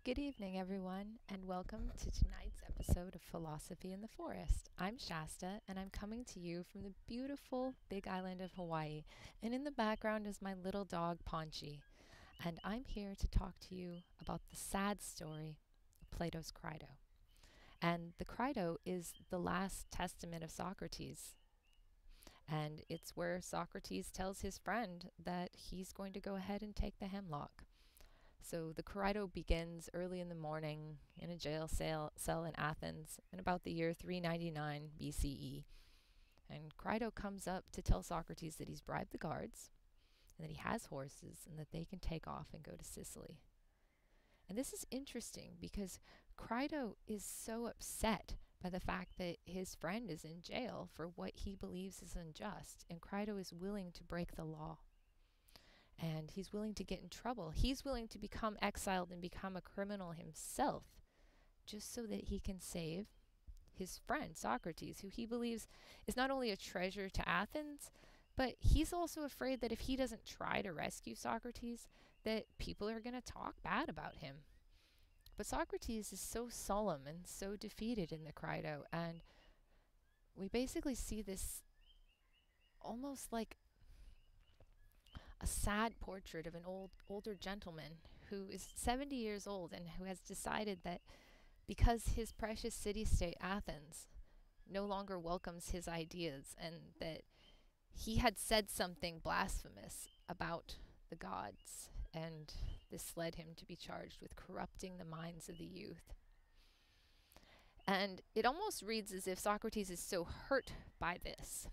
Good evening, everyone, and welcome to tonight's episode of Philosophy in the Forest. I'm Shasta, and I'm coming to you from the beautiful big island of Hawaii. And in the background is my little dog, Ponchi. And I'm here to talk to you about the sad story of Plato's Crito. And the Crito is the last testament of Socrates. And it's where Socrates tells his friend that he's going to go ahead and take the Hemlock. So the Crito begins early in the morning in a jail cell in Athens in about the year 399 BCE. And Crito comes up to tell Socrates that he's bribed the guards and that he has horses and that they can take off and go to Sicily. And this is interesting because Crito is so upset by the fact that his friend is in jail for what he believes is unjust, and Crito is willing to break the law. And he's willing to get in trouble. He's willing to become exiled and become a criminal himself just so that he can save his friend Socrates, who he believes is not only a treasure to Athens, but he's also afraid that if he doesn't try to rescue Socrates, that people are going to talk bad about him. But Socrates is so solemn and so defeated in the Crito, and we basically see this almost like a sad portrait of an older gentleman who is 70 years old and who has decided that because his precious city-state Athens no longer welcomes his ideas, and that he had said something blasphemous about the gods, and this led him to be charged with corrupting the minds of the youth. And it almost reads as if Socrates is so hurt by this.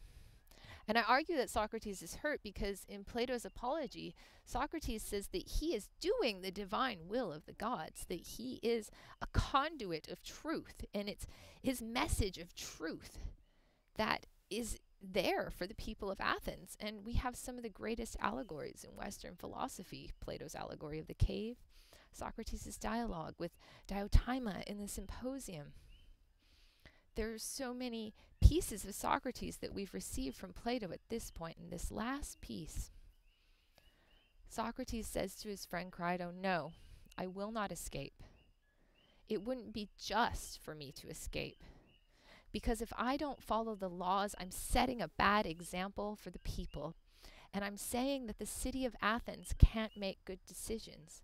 And I argue that Socrates is hurt because in Plato's Apology, Socrates says that he is doing the divine will of the gods, that he is a conduit of truth, and it's his message of truth that is there for the people of Athens. And we have some of the greatest allegories in Western philosophy: Plato's allegory of the cave, Socrates' dialogue with Diotima in the Symposium. There's so many pieces of Socrates that we've received from Plato at this point. In this last piece, Socrates says to his friend Crito, "No, I will not escape. It wouldn't be just for me to escape, because if I don't follow the laws, I'm setting a bad example for the people, and I'm saying that the city of Athens can't make good decisions."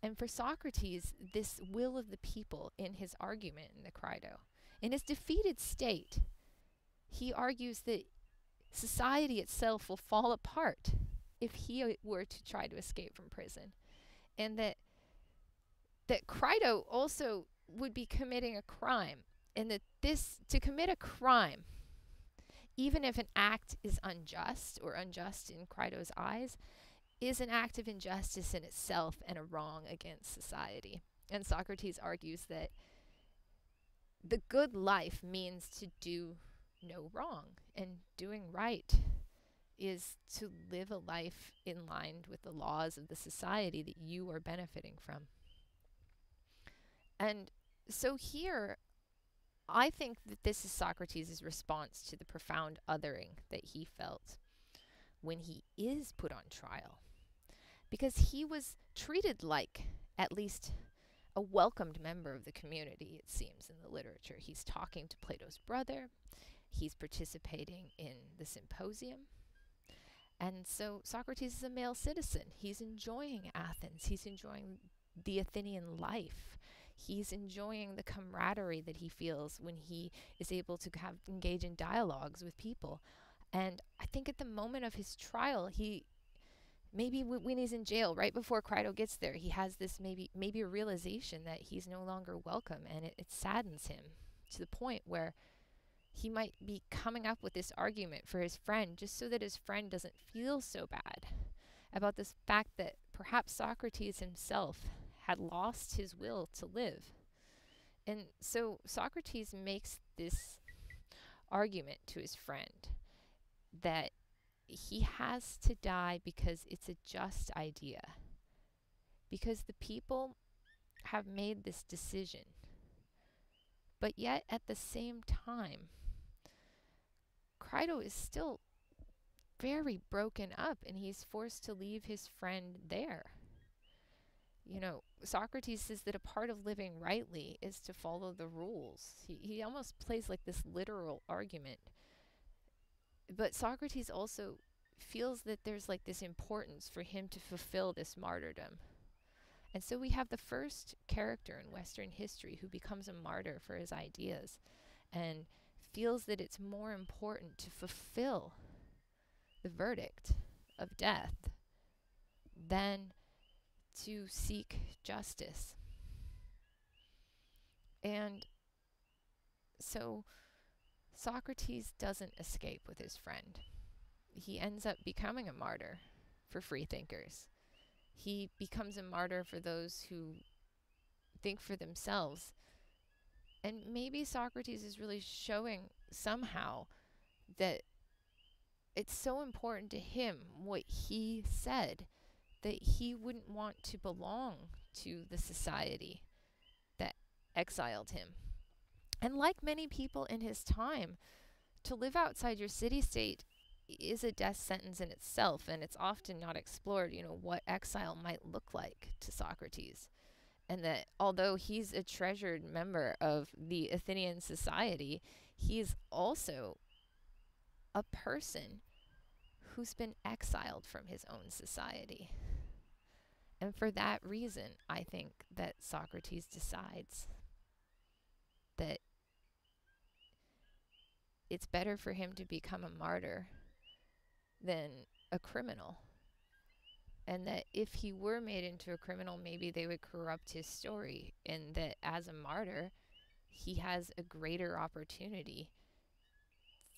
And for Socrates, this will of the people in his argument in the Crito, in his defeated state, he argues that society itself will fall apart if he were to try to escape from prison, and that Crito also would be committing a crime, and that this to commit a crime, even if an act is unjust or unjust in Crito's eyes, is an act of injustice in itself and a wrong against society. And Socrates argues that the good life means to do no wrong, and doing right is to live a life in line with the laws of the society that you are benefiting from. And so here, I think that this is Socrates' response to the profound othering that he felt when he is put on trial, because he was treated like at least a welcomed member of the community, it seems, in the literature. He's talking to Plato's brother. He's participating in the symposium. And so Socrates is a male citizen. He's enjoying Athens. He's enjoying the Athenian life. He's enjoying the camaraderie that he feels when he is able to engage in dialogues with people. And I think at the moment of his trial, maybe when he's in jail, right before Crito gets there, he has this maybe a realization that he's no longer welcome, and it saddens him to the point where he might be coming up with this argument for his friend just so that his friend doesn't feel so bad about this fact that perhaps Socrates himself had lost his will to live. And so Socrates makes this argument to his friend that he has to die because it's a just idea, because the people have made this decision. But yet at the same time, Crito is still very broken up, and he's forced to leave his friend there. Socrates says that a part of living rightly is to follow the rules. He almost plays like this literal argument. But Socrates also feels that there's like this importance for him to fulfill this martyrdom. And so we have the first character in Western history who becomes a martyr for his ideas and feels that it's more important to fulfill the verdict of death than to seek justice. And so Socrates doesn't escape with his friend. He ends up becoming a martyr for freethinkers. He becomes a martyr for those who think for themselves. And maybe Socrates is really showing somehow that it's so important to him what he said that he wouldn't want to belong to the society that exiled him. And like many people in his time, to live outside your city-state is a death sentence in itself, and it's often not explored, what exile might look like to Socrates. And that although he's a treasured member of the Athenian society, he's also a person who's been exiled from his own society. And for that reason, I think that Socrates decides that it's better for him to become a martyr than a criminal. And that if he were made into a criminal, maybe they would corrupt his story. And that as a martyr, he has a greater opportunity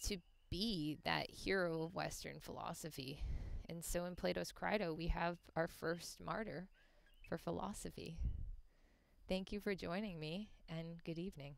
to be that hero of Western philosophy. And so in Plato's Crito, we have our first martyr for philosophy. Thank you for joining me, and good evening.